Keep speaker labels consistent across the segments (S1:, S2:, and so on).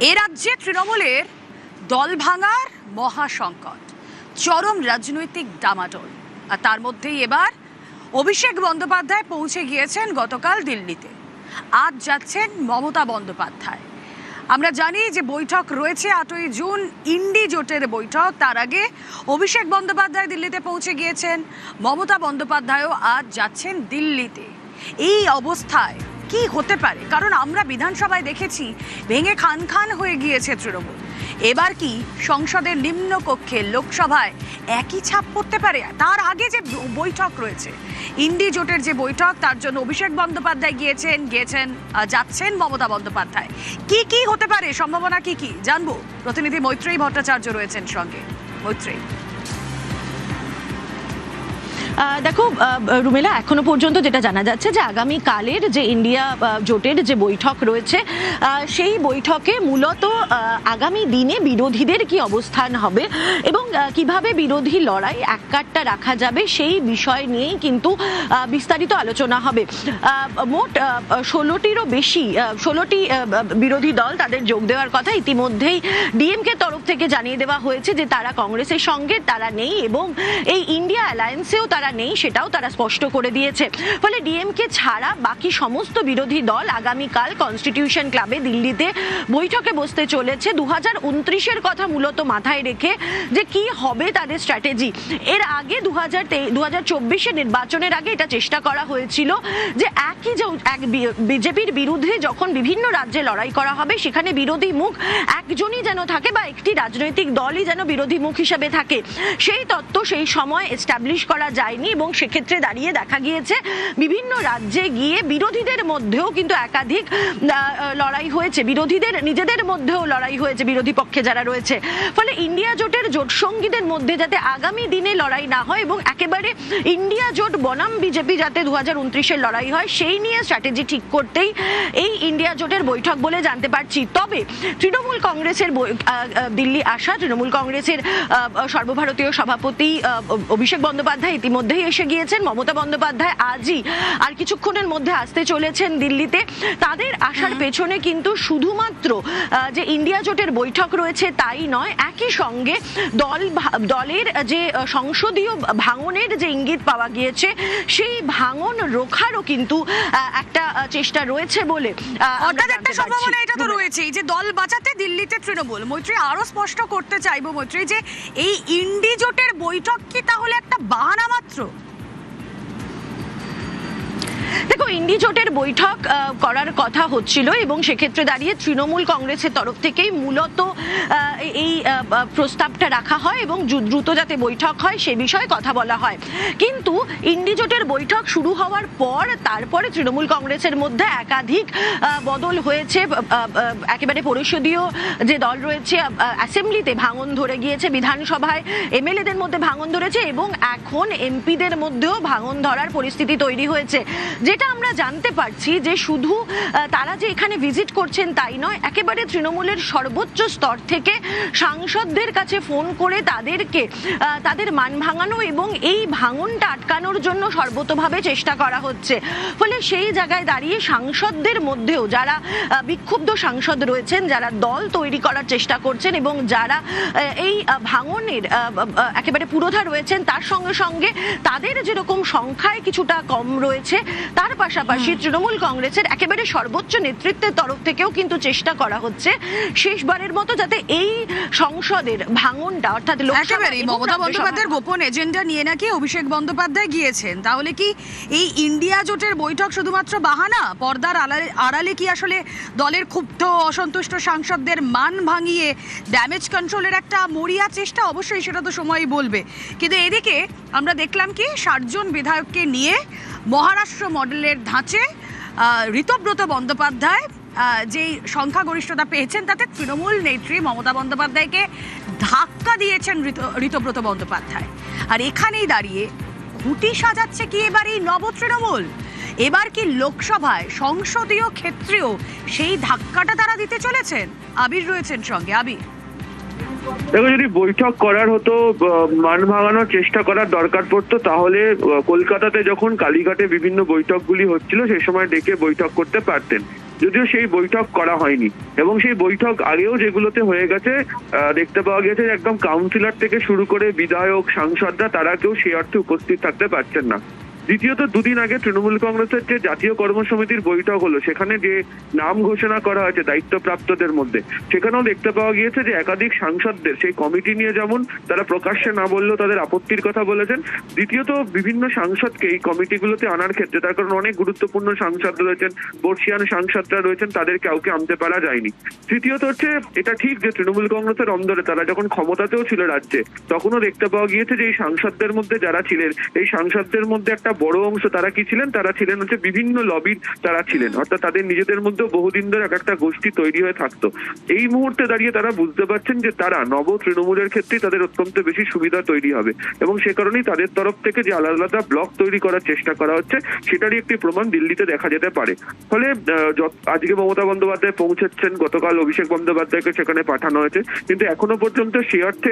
S1: এ রাজ্যে তৃণমূলের দল ভাঙার মহাসংকট, চরম রাজনৈতিক ডামাডোল। আর তার মধ্যেই এবার অভিষেক বন্দ্যোপাধ্যায় পৌঁছে গিয়েছেন গতকাল দিল্লিতে। আজ যাচ্ছেন মমতা বন্দ্যোপাধ্যায়। আমরা জানি যে বৈঠক রয়েছে 8ই জুন, ইন্ডি জোটের বৈঠক। তার আগে অভিষেক বন্দ্যোপাধ্যায় দিল্লিতে পৌঁছে গিয়েছেন, মমতা বন্দ্যোপাধ্যায়ও আজ যাচ্ছেন দিল্লিতে। এই অবস্থায় কি হতে পারে? কারণ আমরা বিধানসভায় দেখেছি ভেঙে খান খান হয়ে গিয়েছে তৃণমূল। এবার কি সংসদের নিম্নকক্ষে লোকসভায় একই ছাপ পড়তে পারে? তার আগে যে বৈঠক রয়েছে ইন্ডি জোটের যে বৈঠক, তার জন্য অভিষেক বন্দ্যোপাধ্যায় যাচ্ছেন মমতা বন্দ্যোপাধ্যায়। কি হতে পারে, সম্ভাবনা কি জানবো। প্রতিনিধি মৈত্রেয়ী ভট্টাচার্য রয়েছেন সঙ্গে। মৈত্রেয়ী,
S2: দেখো রুমেলা, এখনো পর্যন্ত যেটা জানা যাচ্ছে যে আগামীকালের যে ইন্ডিয়া জোটের যে বৈঠক রয়েছে সেই বৈঠকে মূলত আগামী দিনে বিরোধীদের কি অবস্থান হবে এবং কিভাবে বিরোধী লড়াই এককাট্টা রাখা যাবে সেই বিষয় নিয়েই কিন্তু বিস্তারিত আলোচনা হবে। মোট 16টি বিরোধী দল তাদের যোগ দেওয়ার কথা। ইতিমধ্যেই ডিএমকে তরফ থেকে জানিয়ে দেওয়া হয়েছে যে তারা কংগ্রেসের সঙ্গে তারা নেই এবং এই ইন্ডিয়া অ্যালায়েন্সেও তারা নেই, সেটাও তারা স্পষ্ট করে দিয়েছে। ফলে ডিএমকে ছাড়া বাকি সমস্ত বিরোধী দল আগামীকাল কনস্টিটিউশন ক্লাবে দিল্লিতে বৈঠকে বসতে চলেছে 2029-এর কথা মূলত মাথায় রেখে যে কি হবে তাদের স্ট্র্যাটেজি। এর আগে 2024-এর নির্বাচনের আগে এটা চেষ্টা করা হয়েছিল যে বিজেপির বিরুদ্ধে যখন বিভিন্ন রাজ্যে লড়াই করা হবে সেখানে বিরোধী মুখ একজনই যেন থাকে বা একটি রাজনৈতিক দলই যেন বিরোধী মুখ হিসেবে থাকে। সেই তত্ত্ব সেই সময় এস্টাবলিশ করা যায়নি এবং সেক্ষেত্রে দাঁড়িয়ে দেখা গিয়েছে বিভিন্ন রাজ্যে গিয়ে বিরোধীদের মধ্যেও কিন্তু একাধিক লড়াই হয়েছে, বিরোধীদের নিজেদের মধ্যেও লড়াই হয়েছে, বিরোধী পক্ষে যারা রয়েছে। ফলে ইন্ডিয়া জোটের জোট সঙ্গীদের মধ্যে যাতে আগামী দিনে লড়াই না হয় এবং একেবারে ইন্ডিয়া জোট বনাম বিজেপি যাতে 2029-এর লড়াই হয় সেই নিয়ে স্ট্র্যাটেজি ঠিক করতেই এই ইন্ডিয়া জোটের বৈঠক বলে জানতে পারছি। তবে তৃণমূল কংগ্রেসের দিল্লি আসা তৃণমূল কংগ্রেসের সর্বভারতীয় সভাপতি অভিষেক বন্দ্যোপাধ্যায় ইতিমধ্যেই এসে গিয়েছেন। মমতা বন্দ্যোপাধ্যায় আজই আর কিছুক্ষণের মধ্যে আসতে চলেছেন দিল্লিতে। তাদের আসার পেছনে কিন্তু শুধুমাত্র যে ইন্ডিয়া জোটের বৈঠক রয়েছে তাই নয়, একই সঙ্গে দলের যে সংসদীয় ভাঙনের যে ইঙ্গিত পাওয়া গিয়েছে সেই ভাঙন রোখারও কিন্তু একটা চেষ্টা রয়েছে বলে
S1: একটা সম্ভাবনা এটা তো রয়েছেই যে দল বাঁচাতে দিল্লিতে তৃণমূল। মৈত্রী, আরো স্পষ্ট করতে চাইবো মৈত্রী যে এই ইন্ডি জোটের বৈঠক কি তাহলে একটা বাহানা মাত্র?
S2: দেখো, ইন্ডি জোটের বৈঠক করার কথা হচ্ছিল এবং সেক্ষেত্রে দাঁড়িয়ে তৃণমূল কংগ্রেসের তরফ থেকেই মূলত এই প্রস্তাবটা রাখা হয় এবং দ্রুত যাতে বৈঠক হয় সে বিষয়ে কথা বলা হয়। কিন্তু ইন্ডি জোটের বৈঠক শুরু হওয়ার পর তারপরে তৃণমূল কংগ্রেসের মধ্যে একাধিক বদল হয়েছে। একেবারে পরিষদীয় যে দল রয়েছে অ্যাসেম্বলিতে ভাঙন ধরে গিয়েছে, বিধানসভায় এমএলএদের মধ্যে ভাঙন ধরেছে এবং এখন এমপিদের মধ্যেও ভাঙন ধরার পরিস্থিতি তৈরি হয়েছে। যেটা আমরা জানতে পারছি যে শুধু তারা যে এখানে ভিজিট করছেন তাই নয়, একেবারে তৃণমূলের সর্বোচ্চ স্তর থেকে সাংসদদের কাছে ফোন করে তাদের মান ভাঙানো এবং এই ভাঙনটা আটকানোর জন্য সর্বতোভাবে চেষ্টা করা হচ্ছে। ফলে সেই জায়গায় দাঁড়িয়ে সাংসদদের মধ্যেও যারা বিক্ষুব্ধ সাংসদ রয়েছেন, যারা দল তৈরি করার চেষ্টা করছেন এবং যারা এই ভাঙনের একেবারে পুরোধা রয়েছেন, তার সঙ্গে সঙ্গে তাদের যেরকম সংখ্যায় কিছুটা কম রয়েছে তার পাশাপাশি তৃণমূল কংগ্রেসের একেবারে সর্বোচ্চ নেতৃত্বের তরফ থেকেও কিন্তু চেষ্টা করা হচ্ছে শেষবারের মতো যাতে এই সংসদের ভাঙনটা অর্থাৎ
S1: মমতা বন্দ্যোপাধ্যায়ের গোপন এজেন্ডা নিয়ে নাকি অভিষেক বন্দ্যোপাধ্যায় গিয়েছেন। তাহলে কি এই ইন্ডিয়া জোটের বৈঠক শুধুমাত্র বাহানা? পর্দার আড়ালে কি আসলে দলের ক্ষুব্ধ অসন্তুষ্ট সাংসদদের মান ভাঙিয়ে ড্যামেজ কন্ট্রোলের একটা মরিয়া চেষ্টা? অবশ্যই সেটা তো সময়ই বলবে। কিন্তু এদিকে আমরা দেখলাম কি 60 জন বিধায়ককে নিয়ে মহারাষ্ট্র মডেলের ধাঁচে ঋতব্রত বন্দ্যোপাধ্যায় যেই সংখ্যাগরিষ্ঠতা পেয়েছেন তাতে তৃণমূল নেত্রী মমতা বন্দ্যোপাধ্যায়কে ধাক্কা দিয়েছেন ঋতব্রত বন্দ্যোপাধ্যায়। আর এখানেই দাঁড়িয়ে খুঁটি সাজাচ্ছে কি এবার এই নব তৃণমূল? এবার কি লোকসভায় সংসদীয় ক্ষেত্রেও সেই ধাক্কাটা তারা দিতে চলেছেন? আবির রয়েছেন সঙ্গে। আবির,
S3: দেখো, যদি বৈঠক করার হতো, মান ভাঙানোর চেষ্টা করার দরকার পড়তো, তাহলে কলকাতাতে যখন কালীঘাটে বিভিন্ন বৈঠকগুলি হচ্ছিল সেই সময় ডেকে বৈঠক করতে পারতেন। যদিও সেই বৈঠক করা হয়নি। এবং সেই বৈঠক আগেও যেগুলোতে হয়ে গেছে দেখতে পাওয়া গেছে একদম কাউন্সিলর থেকে শুরু করে বিধায়ক, সাংসদরা তারা কেউ সেই অর্থে উপস্থিত থাকতে পারছেন না। দ্বিতীয়ত, দুদিন আগে তৃণমূল কংগ্রেসের যে জাতীয় কর্মসমিতির বৈঠক হলো, সেখানে যে নাম ঘোষণা করা হয়েছে দায়িত্বপ্রাপ্তদের মধ্যে, সেখানেও দেখতে পাওয়া গিয়েছে যে একাধিক সাংসদদের সেই কমিটি নিয়ে যেমন তারা প্রকাশ্যে না বললেও তাদের আপত্তির কথা বলেছেন। দ্বিতীয়ত, বিভিন্ন সাংসদকে এই কমিটিগুলোতে আনার ক্ষেত্রে, তার কারণ অনেক গুরুত্বপূর্ণ সাংসদ রয়েছেন, বর্ষিয়ান সাংসদরা রয়েছেন, তাদের কাউকে আনতে পারা যায়নি। তৃতীয়ত হচ্ছে, এটা ঠিক যে তৃণমূল কংগ্রেসের অন্দরে তারা যখন ক্ষমতাতেও ছিল রাজ্যে, তখনও দেখতে পাওয়া গিয়েছে যে এই সাংসদদের মধ্যে যারা ছিলেন, এই সাংসদদের মধ্যে একটা বড় অংশ তারা কি ছিলেন, তারা ছিলেন হচ্ছে বিভিন্ন লবির তারা ছিলেন, অর্থাৎ তাদের নিজেদের মধ্যে বহুদিন ধরে একটা গোষ্ঠী তৈরি হয়ে থাকতো। এই মুহূর্তে দাঁড়িয়ে তারা বুঝতে পারছেন যে তারা নব তৃণমূলের ক্ষেত্রে তাদের অত্যন্ত বেশি সুবিধা তৈরি হবে, এবং সে কারণেই তাদের তরফ থেকে যে আলাদা আলাদা ব্লক তৈরি করার চেষ্টা করা হচ্ছে, সেটারই একটি প্রমাণ দিল্লিতে দেখা যেতে পারে। ফলে আজকে মমতা বন্দ্যোপাধ্যায় পৌঁছাচ্ছেন, গতকাল অভিষেক বন্দ্যোপাধ্যায়কে সেখানে পাঠানো হয়েছে, কিন্তু এখনো পর্যন্ত সে অর্থে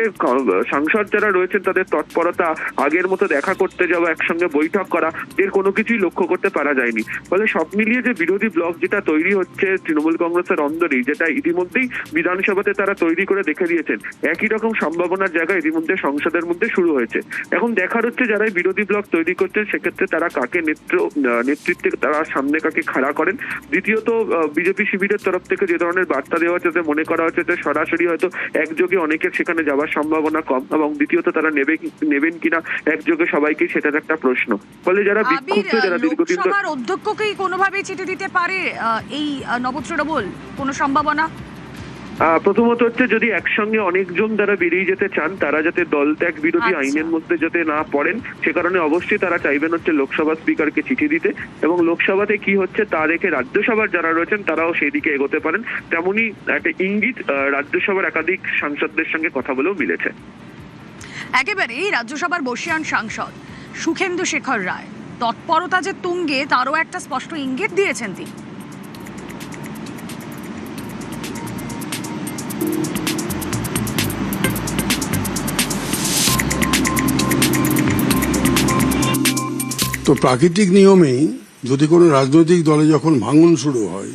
S3: সাংসদ যারা রয়েছেন তাদের তৎপরতা, আগের মতো দেখা করতে যাওয়া, একসঙ্গে বৈঠক করা, এর কোনো কিছুই লক্ষ্য করতে পারা যায়নি। ফলে সব মিলিয়ে যে বিরোধী ব্লক যেটা তৈরি হচ্ছে তৃণমূল কংগ্রেসের অন্দরেই, যেটা ইতিমধ্যেই বিধানসভাতে তারা তৈরি করে দেখে দিয়েছেন, একই রকম সম্ভাবনার জায়গা ইতিমধ্যে সংসদের মধ্যে শুরু হয়েছে। এখন দেখার হচ্ছে যারা বিরোধী ব্লক তৈরি করছেন সেক্ষেত্রে তারা কাকে নেতৃত্বে তারা সামনে কাকে খাড়া করেন। দ্বিতীয়ত, বিজেপি শিবিরের তরফ থেকে যে ধরনের বার্তা দেওয়া হচ্ছে, তাতে মনে করা হচ্ছে যে সরাসরি হয়তো একযোগে অনেকের সেখানে যাওয়ার সম্ভাবনা কম, এবং দ্বিতীয়ত তারা নেবেন কিনা একযোগে সবাইকে, সেটার একটা প্রশ্ন। ফলে যারা বিক্ষুব্ধ, যারা দীর্ঘদিন
S1: লোকসভার অধ্যক্ষকেই কোনোভাবে চিঠি দিতে পারে এই নবতৃণমূল, কোনো সম্ভাবনা?
S3: প্রথমত হচ্ছে, যদি একসঙ্গে অনেকজন যারা বেরিয়ে যেতে চান, তারা যাতে দল ত্যাগ বিরোধী আইনের মধ্যে যাতে না পড়েন, সে কারণে অবশ্যই তারা চাইবেন হচ্ছে লোকসভা স্পিকারকে চিঠি দিতে, এবং লোকসভাতে কি হচ্ছে তা দেখে রাজ্যসভার যারা রয়েছেন তারাও সেই দিকে এগোতে পারেন। তেমনি একটা ইঙ্গিত রাজ্যসভার একাধিক সাংসদদের সঙ্গে কথা বলেও মিলেছে।
S1: একেবারেই রাজ্যসভার বর্ষিয়ান সাংসদ সুখেন্দু শেখর রায় তৎপরতা যে তুঙ্গে, তারও একটা স্পষ্ট ইঙ্গিত দিয়েছেন তিনি।
S4: তো প্রাকৃতিক নিয়মেই যদি কোনো রাজনৈতিক দলে যখন ভাঙন শুরু হয়,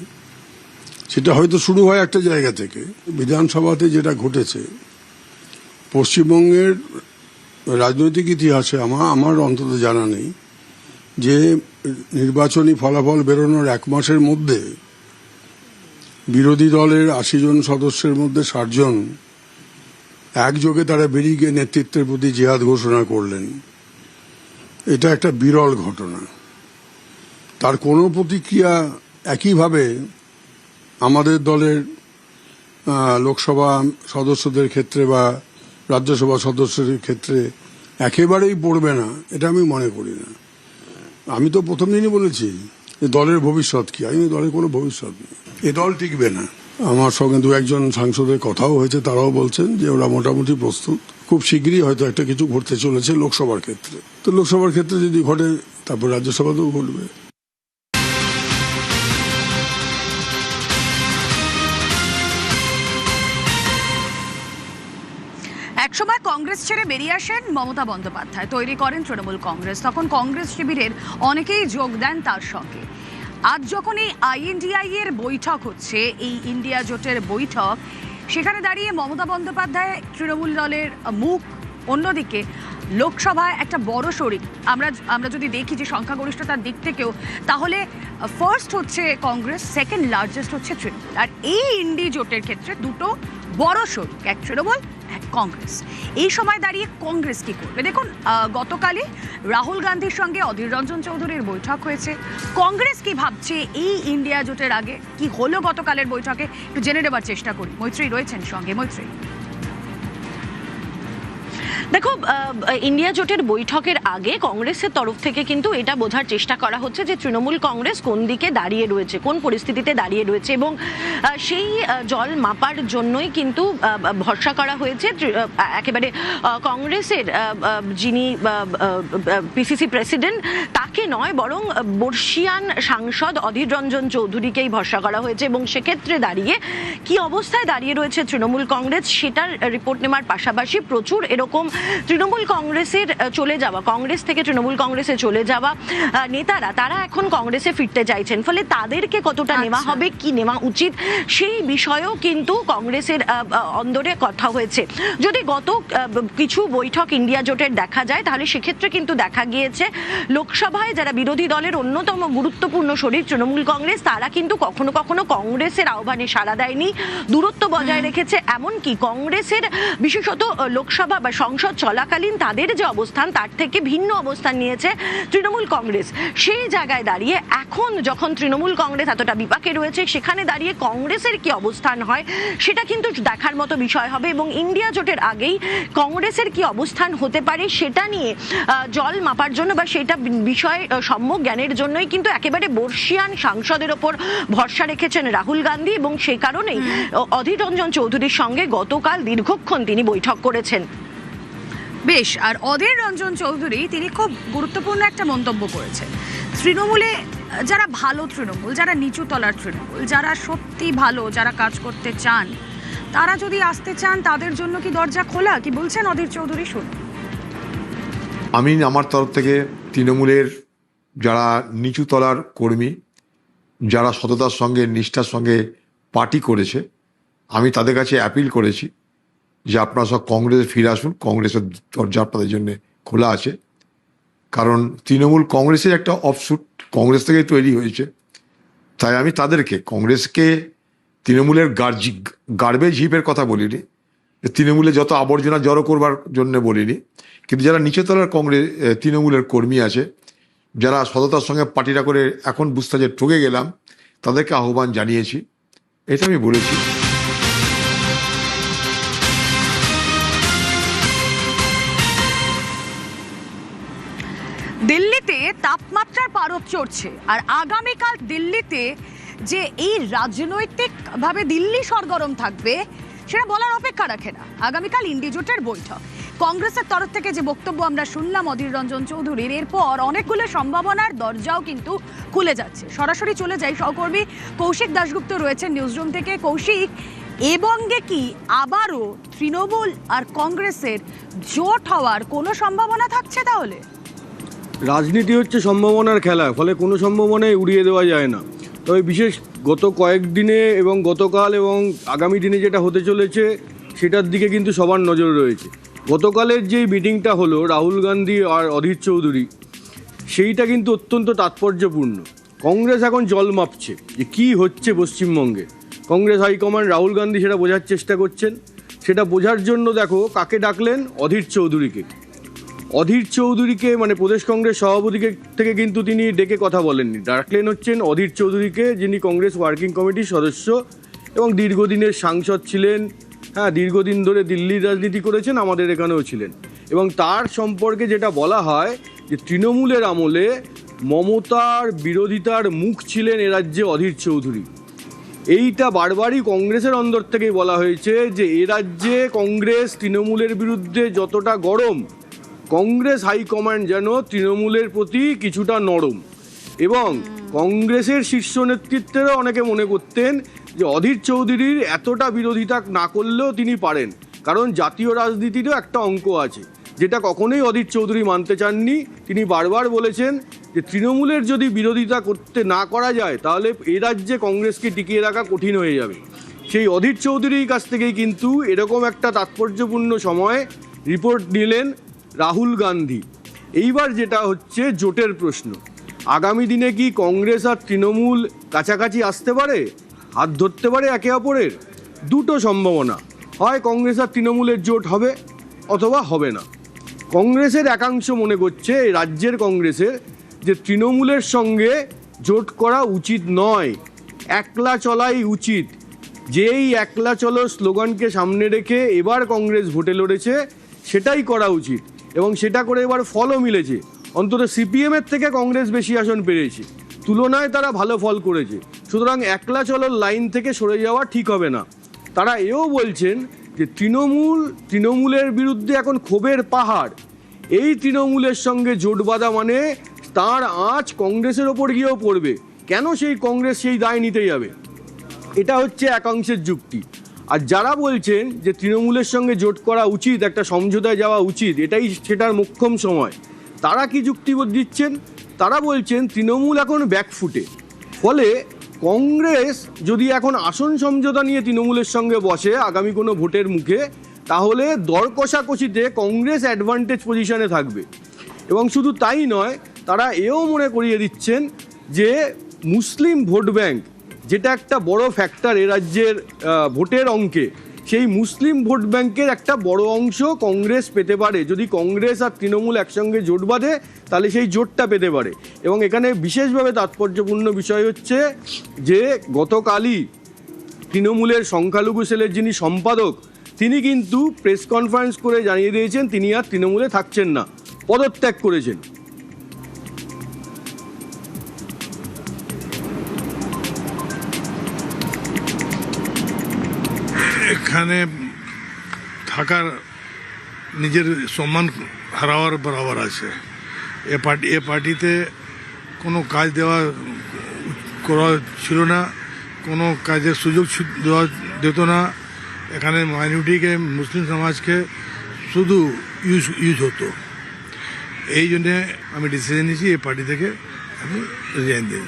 S4: সেটা হয়তো শুরু হয় একটা জায়গা থেকে। বিধানসভাতে যেটা ঘটেছে, পশ্চিমবঙ্গের রাজনৈতিক ইতিহাসে আমার অন্তত জানা নেই যে নির্বাচনী ফলাফল বেরোনোর এক মাসের মধ্যে বিরোধী দলের ৮০ জন সদস্যের মধ্যে ৬০ জন একযোগে তারা বেরিয়ে গিয়ে নেতৃত্বের প্রতি জিহাদ ঘোষণা করলেন। এটা একটা বিরল ঘটনা। তার কোনো প্রতিক্রিয়া একইভাবে আমাদের দলের লোকসভা সদস্যদের ক্ষেত্রে বা রাজ্যসভা সদস্যদের ক্ষেত্রে একেবারেই পড়বে না, এটা আমি মনে করি না। আমি তো প্রথম দিনই বলেছি যে দলের ভবিষ্যৎ কি, আমি দলের কোনো ভবিষ্যৎ নেই, এ দল টিকবে না। আমার সঙ্গে দু একজন সাংসদের কথাও হয়েছে, তারাও বলছেন যে ওরা মোটামুটি প্রস্তুত, খুব শীঘ্রই হয়তো একটা কিছু ঘটতে চলেছে লোকসভার ক্ষেত্রে। তো লোকসভার ক্ষেত্রে যদি ঘটে, তারপর রাজ্যসভাতেও ঘটবে।
S1: একসময় কংগ্রেস ছেড়ে বেরিয়ে আসেন মমতা বন্দ্যোপাধ্যায়, তৈরি করেন তৃণমূল কংগ্রেস। তখন কংগ্রেস শিবিরের অনেকেই যোগ দেন তার সঙ্গে। আজ যখন এই INDI এর বৈঠক হচ্ছে, এই ইন্ডিয়া জোটের বৈঠক, সেখানে দাঁড়িয়ে মমতা বন্দ্যোপাধ্যায় তৃণমূল দলের মুখ, অন্যদিকে লোকসভায় একটা বড় শরিক। আমরা যদি দেখি যে সংখ্যাগরিষ্ঠতার দিক থেকেও, তাহলে ফার্স্ট হচ্ছে কংগ্রেস, সেকেন্ড লার্জেস্ট হচ্ছে তৃণমূল। আর এই ইন্ডি জোটের ক্ষেত্রে দুটো বড় শরিক, এক তৃণমূল, এক কংগ্রেস। এই সময় দাঁড়িয়ে কংগ্রেস কি করবে? দেখুন, গতকালই রাহুল গান্ধীর সঙ্গে অধীর রঞ্জন চৌধুরীর বৈঠক হয়েছে। কংগ্রেস কি ভাবছে এই ইন্ডিয়া জোটের আগে, কি হলো গতকালের বৈঠকে, একটু জেনে নেবার চেষ্টা করি। মৈত্রী রয়েছেন সঙ্গে। মৈত্রী,
S2: দেখো, ইন্ডিয়া জোটের বৈঠকের আগে কংগ্রেসের তরফ থেকে কিন্তু এটা বোঝার চেষ্টা করা হচ্ছে যে তৃণমূল কংগ্রেস কোন দিকে দাঁড়িয়ে রয়েছে, কোন পরিস্থিতিতে দাঁড়িয়ে রয়েছে, এবং সেই জল মাপার জন্যই কিন্তু ভরসা করা হয়েছে একেবারে কংগ্রেসের যিনি পিসিসি প্রেসিডেন্ট তাকে নয়, বরং বর্ষিয়ান সাংসদ অধীর রঞ্জন চৌধুরীকেই ভরসা করা হয়েছে। এবং সেক্ষেত্রে দাঁড়িয়ে কি অবস্থায় দাঁড়িয়ে রয়েছে তৃণমূল কংগ্রেস, সেটার রিপোর্ট নেওয়ার পাশাপাশি প্রচুর এরকম তৃণমূল কংগ্রেসের চলে যাওয়া, কংগ্রেস থেকে তৃণমূল কংগ্রেসে চলে যাওয়া নেতারা তারা এখন কংগ্রেসে ফিরতে চাইছেন, ফলে তাদেরকে কতটা নেওয়া হবে, কি নেওয়া উচিত, সেই বিষয়েও কিন্তু কংগ্রেসের অন্দরে কথা হয়েছে। যদি গত কিছু বৈঠক ইন্ডিয়া জোটের দেখা যায়, তাহলে সেক্ষেত্রে কিন্তু দেখা গিয়েছে লোকসভায় যারা বিরোধী দলের অন্যতম গুরুত্বপূর্ণ শরিক তৃণমূল কংগ্রেস, তারা কিন্তু কখনো কখনো কংগ্রেসের আহ্বানে সাড়া দেয়নি, দূরত্ব বজায় রেখেছে। এমনকি কংগ্রেসের বিশেষত লোকসভা বা সংসদ চলাকালীন তাদের যে অবস্থান, তার থেকে ভিন্ন অবস্থান নিয়েছে তৃণমূল কংগ্রেস। সেই জায়গায় দাঁড়িয়ে এখন যখন তৃণমূল কংগ্রেস এতটা বিপাকে রয়েছে, সেখানে দাঁড়িয়ে কংগ্রেসের কি অবস্থান হয় সেটা কিন্তু দেখার মতো বিষয় হবে। এবং ইন্ডিয়া জোটের আগেই কংগ্রেসের কি অবস্থান হতে পারে সেটা নিয়ে জল মাপার জন্য বা সেটা বিষয়ে সম্যক জ্ঞানের জন্যই কিন্তু একেবারে বর্ষিয়ান সাংসদের ওপর ভরসা রেখেছেন রাহুল গান্ধী, এবং সেই কারণেই অধীর রঞ্জন চৌধুরীর সঙ্গে গতকাল দীর্ঘক্ষণ তিনি বৈঠক করেছেন।
S1: বেশ, আর অধীর রঞ্জন চৌধুরী তিনি খুব গুরুত্বপূর্ণ একটা মন্তব্য করেছেন। তৃণমূলে যারা ভালো তৃণমূল, যারা নিচু তলার তৃণমূল, যারা সত্যি ভালো, যারা কাজ করতে চান, তারা যদি আসতে চান তাদের জন্য কি দরজা খোলা? কি বলছেন অধীর চৌধুরী, শুনুন।
S5: আমি আমার তরফ থেকে তৃণমূলের যারা নিচু তলার কর্মী, যারা সততার সঙ্গে নিষ্ঠার সঙ্গে পার্টি করেছে, আমি তাদের কাছে অ্যাপিল করেছি যে আপনারা সব কংগ্রেসে ফিরে আসুন, কংগ্রেসের দরজা আপনাদের জন্য খোলা আছে। কারণ তৃণমূল কংগ্রেসের একটা অফশুট, কংগ্রেস থেকেই তৈরি হয়েছে। তাই আমি তাদেরকে, কংগ্রেসকে তৃণমূলের গার্বেজ হিপের কথা বলিনি, তৃণমূলে যত আবর্জনা জড়ো করবার জন্য বলিনি, কিন্তু যারা নিচেতলার তৃণমূলের কর্মী আছে, যারা সততার সঙ্গে পার্টিটা করে এখন বুঝতে যে ঠকে গেলাম, তাদেরকে আহ্বান জানিয়েছি, এটা আমি বলেছি।
S1: দিল্লিতে তাপমাত্রার পারদ চড়ছে, আর আগামীকাল দিল্লিতে যে এই রাজনৈতিকভাবে দিল্লি সরগরম থাকবে সেটা বলার অপেক্ষা রাখে না। আগামীকাল ইন্ডি জোটের বৈঠক, কংগ্রেসের তরফ থেকে যে বক্তব্য আমরা শুনলাম অধীর রঞ্জন চৌধুরীর, এরপর অনেকগুলো সম্ভাবনার দরজাও কিন্তু খুলে যাচ্ছে। সরাসরি চলে যাই, সহকর্মী কৌশিক দাশগুপ্ত রয়েছেন নিউজরুম থেকে। কৌশিক, এবঙ্গে কি আবারও তৃণমূল আর কংগ্রেসের জোট হওয়ার কোনো সম্ভাবনা থাকছে? তাহলে
S6: রাজনীতি হচ্ছে সম্ভাবনার খেলা, ফলে কোনো সম্ভাবনাই উড়িয়ে দেওয়া যায় না। তবে বিশেষ গত কয়েকদিনে এবং গতকাল এবং আগামী দিনে যেটা হতে চলেছে সেটার দিকে কিন্তু সবার নজর রয়েছে। গতকালের যেই মিটিংটা হলো রাহুল গান্ধী আর অধীর চৌধুরী, সেইটা কিন্তু অত্যন্ত তাৎপর্যপূর্ণ। কংগ্রেস এখন জল মাপছে যে কী হচ্ছে পশ্চিমবঙ্গে। কংগ্রেস হাইকমান্ড রাহুল গান্ধী সেটা বোঝার চেষ্টা করছেন। সেটা বোঝার জন্য দেখো কাকে ডাকলেন, অধীর চৌধুরীকে। অধীর চৌধুরীকে মানে প্রদেশ কংগ্রেস সভাপতিকে থেকে কিন্তু তিনি ডেকে কথা বলেননি, ডাকলেন হচ্ছেন অধীর চৌধুরীকে, যিনি কংগ্রেস ওয়ার্কিং কমিটির সদস্য এবং দীর্ঘদিনের সাংসদ ছিলেন। হ্যাঁ, দীর্ঘদিন ধরে দিল্লির রাজনীতি করেছেন, আমাদের এখানেও ছিলেন। এবং তার সম্পর্কে যেটা বলা হয় যে তৃণমূলের আমলে মমতার বিরোধিতার মুখ ছিলেন এ রাজ্যে অধীর চৌধুরী। এইটা বারবারই কংগ্রেসের অন্দর থেকেই বলা হয়েছে যে এ রাজ্যে কংগ্রেস তৃণমূলের বিরুদ্ধে যতটা গরম, কংগ্রেস হাইকমান্ড যেন তৃণমূলের প্রতি কিছুটা নরম। এবং কংগ্রেসের শীর্ষ নেতৃত্বেরও অনেকে মনে করতেন যে অধীর চৌধুরীর এতটা বিরোধিতা না করলেও তিনি পারেন, কারণ জাতীয় রাজনীতিরও একটা অঙ্ক আছে, যেটা কখনোই অধীর চৌধুরী মানতে চাননি। তিনি বারবার বলেছেন যে তৃণমূলের যদি বিরোধিতা করতে না করা যায় তাহলে এই রাজ্যে কংগ্রেসকে টিকিয়ে রাখা কঠিন হয়ে যাবে। সেই অধীর চৌধুরীর কাছ থেকেই কিন্তু এরকম একটা তাৎপর্যপূর্ণ সময় রিপোর্ট নিলেন রাহুল গান্ধী। এইবার যেটা হচ্ছে জোটের প্রশ্ন, আগামী দিনে কি কংগ্রেস আর তৃণমূল কাছাকাছি আসতে পারে, হাত ধরতে পারে একে অপরের? দুটো সম্ভাবনা, হয় কংগ্রেস আর তৃণমূলের জোট হবে অথবা হবে না। কংগ্রেসের একাংশ মনে করছে, এই রাজ্যের কংগ্রেসের, যে তৃণমূলের সঙ্গে জোট করা উচিত নয়, একলা চলাই উচিত। যেই একলা চলো স্লোগানকে সামনে রেখে এবার কংগ্রেস ভোটে লড়েছে, সেটাই করা উচিত। এবং সেটা করে এবার ফলও মিলেছে, অন্তত সিপিএমের থেকে কংগ্রেস বেশি আসন পেয়েছে, তুলনায় তারা ভালো ফল করেছে। সুতরাং একলা চলোর লাইন থেকে সরে যাওয়া ঠিক হবে না। তারা এও বলছেন যে তৃণমূলের বিরুদ্ধে এখন ক্ষোভের পাহাড়, এই তৃণমূলের সঙ্গে জোট বাঁধা মানে তার আঁচ কংগ্রেসের ওপর গিয়েও পড়বে। কেন সেই কংগ্রেস সেই দায় নিতে যাবে? এটা হচ্ছে একাংশের যুক্তি। আর যারা বলছেন যে তৃণমূলের সঙ্গে জোট করা উচিত, একটা সমঝোতায় যাওয়া উচিত, এটাই সেটার মোক্ষম সময়, তারা কি যুক্তি দিচ্ছেন? তারা বলছেন তৃণমূল এখন ব্যাকফুটে, ফলে কংগ্রেস যদি এখন আসন সমঝোতা নিয়ে তৃণমূলের সঙ্গে বসে আগামী কোনো ভোটের মুখে, তাহলে দর কষাকষিতে কংগ্রেস অ্যাডভান্টেজ পজিশনে থাকবে। এবং শুধু তাই নয়, তারা এও মনে করিয়ে দিচ্ছেন যে মুসলিম ভোট ব্যাংক, যেটা একটা বড় ফ্যাক্টর এ রাজ্যের ভোটের অঙ্কে, সেই মুসলিম ভোট ব্যাংকের একটা বড় অংশ কংগ্রেস পেতে পারে। যদি কংগ্রেস আর তৃণমূল একসঙ্গে জোট বাঁধে, তাহলে সেই জোটটা পেতে পারে। এবং এখানে বিশেষভাবে তাৎপর্যপূর্ণ বিষয় হচ্ছে যে গতকালই তৃণমূলের সংখ্যালঘু সেলের যিনি সম্পাদক, তিনি কিন্তু প্রেস কনফারেন্স করে জানিয়ে দিয়েছেন তিনি আর তৃণমূলে থাকছেন না, পদত্যাগ করেছেন।
S7: এখানে থাকার নিজের সম্মান হারাবার বরাবর আছে। এ পার্টিতে কোনো কাজ করা ছিল না, কোনো কাজের সুযোগ দেওয়া যেত না। এখানে মাইনরিটিকে, মুসলিম সমাজকে শুধু ইউজ হতো। এই জন্যে আমি ডিসিশন নিয়েছি এই পার্টি থেকে আমি রিজাইন দিই।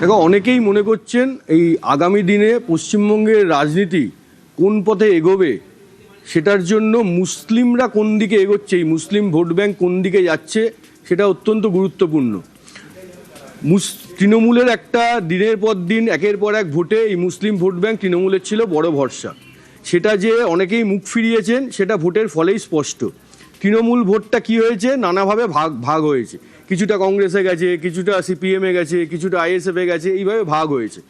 S6: দেখো, অনেকেই মনে করছেন এই আগামী দিনে পশ্চিমবঙ্গের রাজনীতি কোন পথে এগোবে, সেটার জন্য মুসলিমরা কোন দিকে এগোচ্ছে, এই মুসলিম ভোট ব্যাংক কোন দিকে যাচ্ছে, সেটা অত্যন্ত গুরুত্বপূর্ণ। তৃণমূলের একটা দিনের পর দিন একের পর এক ভোটে এই মুসলিম ভোট ব্যাংক তৃণমূলের ছিল বড় ভরসা। সেটা যে অনেকেই মুখ ফিরিয়েছেন সেটা ভোটের ফলেই স্পষ্ট। তৃণমূল ভোটটা কি হয়েছে, নানাভাবে ভাগ হয়েছে। কিছুটা কংগ্রেসে গেছে, কিছুটা সিপিএমে গেছে, কিছুটা আইএসএফে গেছে, এইভাবে ভাগ হয়েছে।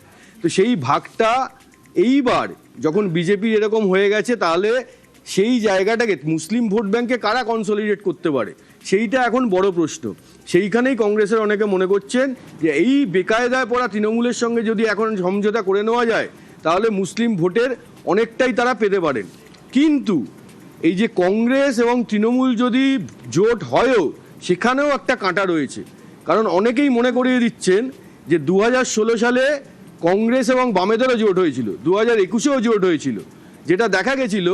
S6: তো সেই ভাগটা এইবার যখন বিজেপির এরকম হয়ে গেছে, তাহলে সেই জায়গাটাকে মুসলিম ভোট ব্যাংকে কারা কনসলিডেট করতে পারে, সেইটা এখন বড় প্রশ্ন। সেইখানেই কংগ্রেসের অনেকে মনে করছেন যে এই বেকায়দায় পড়া তৃণমূলের সঙ্গে যদি এখন সমঝোতা করে নেওয়া যায়, তাহলে মুসলিম ভোটের অনেকটাই তারা পেতে পারেন। কিন্তু এই যে কংগ্রেস এবং তৃণমূল যদি জোট হয়ও, সেখানেও একটা কাঁটা রয়েছে। কারণ অনেকেই মনে করিয়ে দিচ্ছেন যে 2016 সালে কংগ্রেস এবং বামেদেরও জোট হয়েছিল, 2021-এও জোট হয়েছিল, যেটা দেখা গেছিল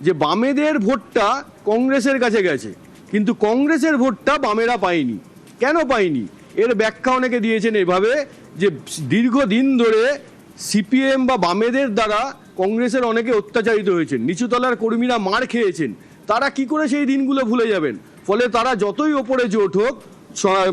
S6: যে বামেদের ভোটটা কংগ্রেসের কাছে গেছে, কিন্তু কংগ্রেসের ভোটটা বামেরা পায়নি। কেন পায়নি? এর ব্যাখ্যা অনেকে দিয়েছেন এভাবে যে দীর্ঘদিন ধরে সিপিএম বা বামেদের দ্বারা কংগ্রেসের অনেকে অত্যাচারিত হয়েছেন, নিচুতলার কর্মীরা মার খেয়েছেন, তারা কি করে সেই দিনগুলো ভুলে যাবেন? ফলে তারা যতই ওপরে জোট হোক,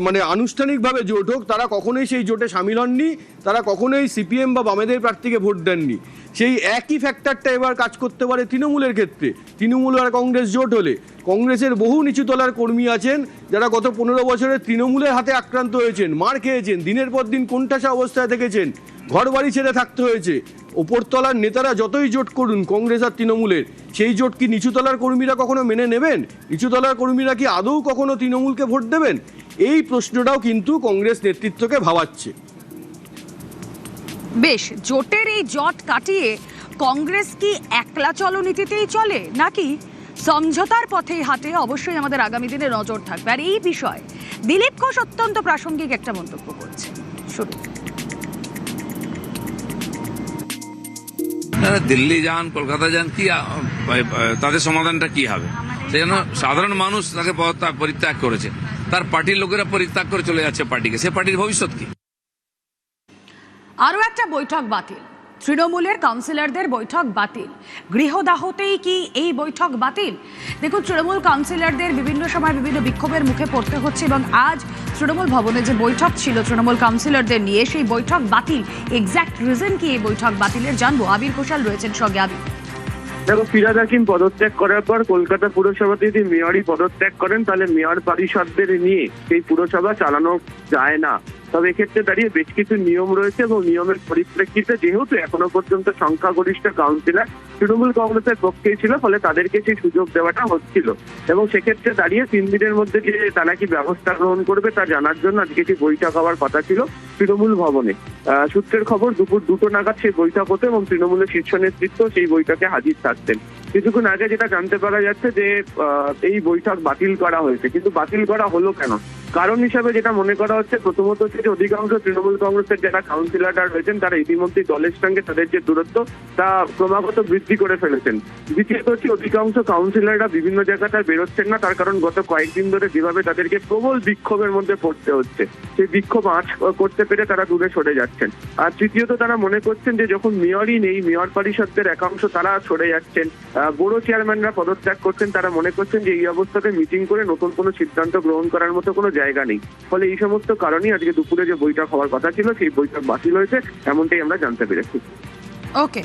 S6: মানে আনুষ্ঠানিকভাবে জোট হোক, তারা কখনোই সেই জোটে সামিল হননি, তারা কখনোই সিপিএম বা বামেদের প্রার্থীকে ভোট দেননি। সেই একই ফ্যাক্টরটা এবার কাজ করতে পারে তৃণমূলের ক্ষেত্রে। তৃণমূল আর কংগ্রেস জোট হলে কংগ্রেসের বহু নিচুতলার কর্মী আছেন যারা গত 15 বছরে তৃণমূলের হাতে আক্রান্ত হয়েছেন, মার খেয়েছেন, দিনের পর দিন কোণঠাসা অবস্থায় থেকেছেন, ঘর বাড়ি ছেড়ে থাকতে হয়েছে। ওপরতলার নেতারা যতই জোট করুন কংগ্রেস আর তৃণমূলের, সেই জোট কি নিচুতলার কর্মীরা কখনো মেনে নেবেন? নিচুতলার কর্মীরা কি আদৌ কখনো তৃণমূলকে ভোট দেবেন? এই প্রশ্নটাও কিন্তু কংগ্রেস নেতৃত্বকে ভাবাচ্ছে।
S1: বেশ, জোটের এই জট কাটিয়ে কংগ্রেস কি একলা চলনীতিতেই চলে নাকি সমঝোতার পথেই হাঁটে? অবশ্যই আমাদের আগামী দিনে নজর থাকবে। আর এই বিষয়ে দিলীপ ঘোষ অত্যন্ত প্রাসঙ্গিক একটা মন্তব্য করছে। শুরু।
S8: দিল্লি যান, কলকাতা যান, কি তাদের সমাধানটা কি হবে? সেই জন্য সাধারণ মানুষ তাকে পরিত্যাগ করেছে, তার পার্টির লোকেরা পরিত্যাগ করে চলে যাচ্ছে পার্টিকে। সে পার্টির ভবিষ্যৎ কি?
S1: আরও একটা বৈঠক বাতিল, তৃণমূলের কাউন্সিলরদের বৈঠক বাতিল। গৃহদাহতেই কি এই বৈঠক বাতিল? দেখুন, তৃণমূল কাউন্সিলরদের বিভিন্ন সময় বিভিন্ন বিক্ষোভের মুখে পড়তে হচ্ছে এবং আজ তৃণমূল ভবনে যে বৈঠক ছিল তৃণমূল কাউন্সিলরদের নিয়ে, সেই বৈঠক বাতিল। এক্স্যাক্ট রিজন কি এই বৈঠক বাতিলের জানবো। আবির ঘোষাল রয়েছেন সঙ্গে। আবির,
S3: দেখো, ফিরহাদ হাকিম পদত্যাগ করার পর কলকাতা পুরসভাতে যদি মেয়রই পদত্যাগ করেন, তাহলে মেয়র পরিষদদের নিয়ে সেই পুরসভা চালানো যায় না। তবে এক্ষেত্রে দাঁড়িয়ে বেশ কিছু নিয়ম রয়েছে এবং নিয়মের পরিপ্রেক্ষিতে যেহেতু এখনো পর্যন্ত সংখ্যাগরিষ্ঠ কাউন্সিলর তৃণমূল কংগ্রেসের পক্ষেই ছিল, ফলে তাদেরকে সেই সুযোগ দেওয়াটা হচ্ছিল। এবং সেক্ষেত্রে দাঁড়িয়ে 3 দিনের মধ্যে যে তারা কি ব্যবস্থা গ্রহণ করবে তা জানার জন্য আজকে একটি বৈঠক হওয়ার কথা ছিল তৃণমূল ভবনে। সূত্রের খবর দুপুর 2টো নাগাদ সেই বৈঠক হতো এবং তৃণমূলের শীর্ষ নেতৃত্ব সেই বৈঠকে হাজির থাকতেন। কিছুক্ষণ আগে যেটা জানতে পারা যাচ্ছে যে এই বৈঠক বাতিল করা হয়েছে, কিন্তু বাতিল করা হলো কেন কারণ হিসাবে যেটা মনে করা হচ্ছে, প্রথমত হচ্ছে যে অধিকাংশ তৃণমূল কংগ্রেসের যারা কাউন্সিলররা রয়েছেন তারা ইতিমধ্যে দলের সঙ্গে তাদের যে দূরত্ব তা ক্রমাগত বৃদ্ধি করে ফেলেছেন। দ্বিতীয়ত হচ্ছে অধিকাংশ কাউন্সিলররা বিভিন্ন জায়গায় বেরোচ্ছেন না, তার কারণ গত কয়েকদিন ধরে যেভাবে তাদেরকে প্রবল বিক্ষোভের মধ্যে পড়তে হচ্ছে, সেই বিক্ষোভ আঁচ করতে পেরে তারা দূরে সরে যাচ্ছেন। আর তৃতীয়ত তারা মনে করছেন যে যখন মেয়রই নেই, মেয়র পরিষদের একাংশ তারা সরে যাচ্ছেন, বড় চেয়ারম্যানরা পদত্যাগ করছেন, তারা মনে করছেন যে এই অবস্থাতে মিটিং করে নতুন কোনো সিদ্ধান্ত গ্রহণ করার মতো কোনো জায়গা নেই। ফলে এই সমস্ত কারণেই আজকে দুপুরে যে বৈঠক হওয়ার কথা ছিল সেই বৈঠক বাতিল হয়েছে, এমনটাই আমরা জানতে পেরেছি।
S1: ওকে।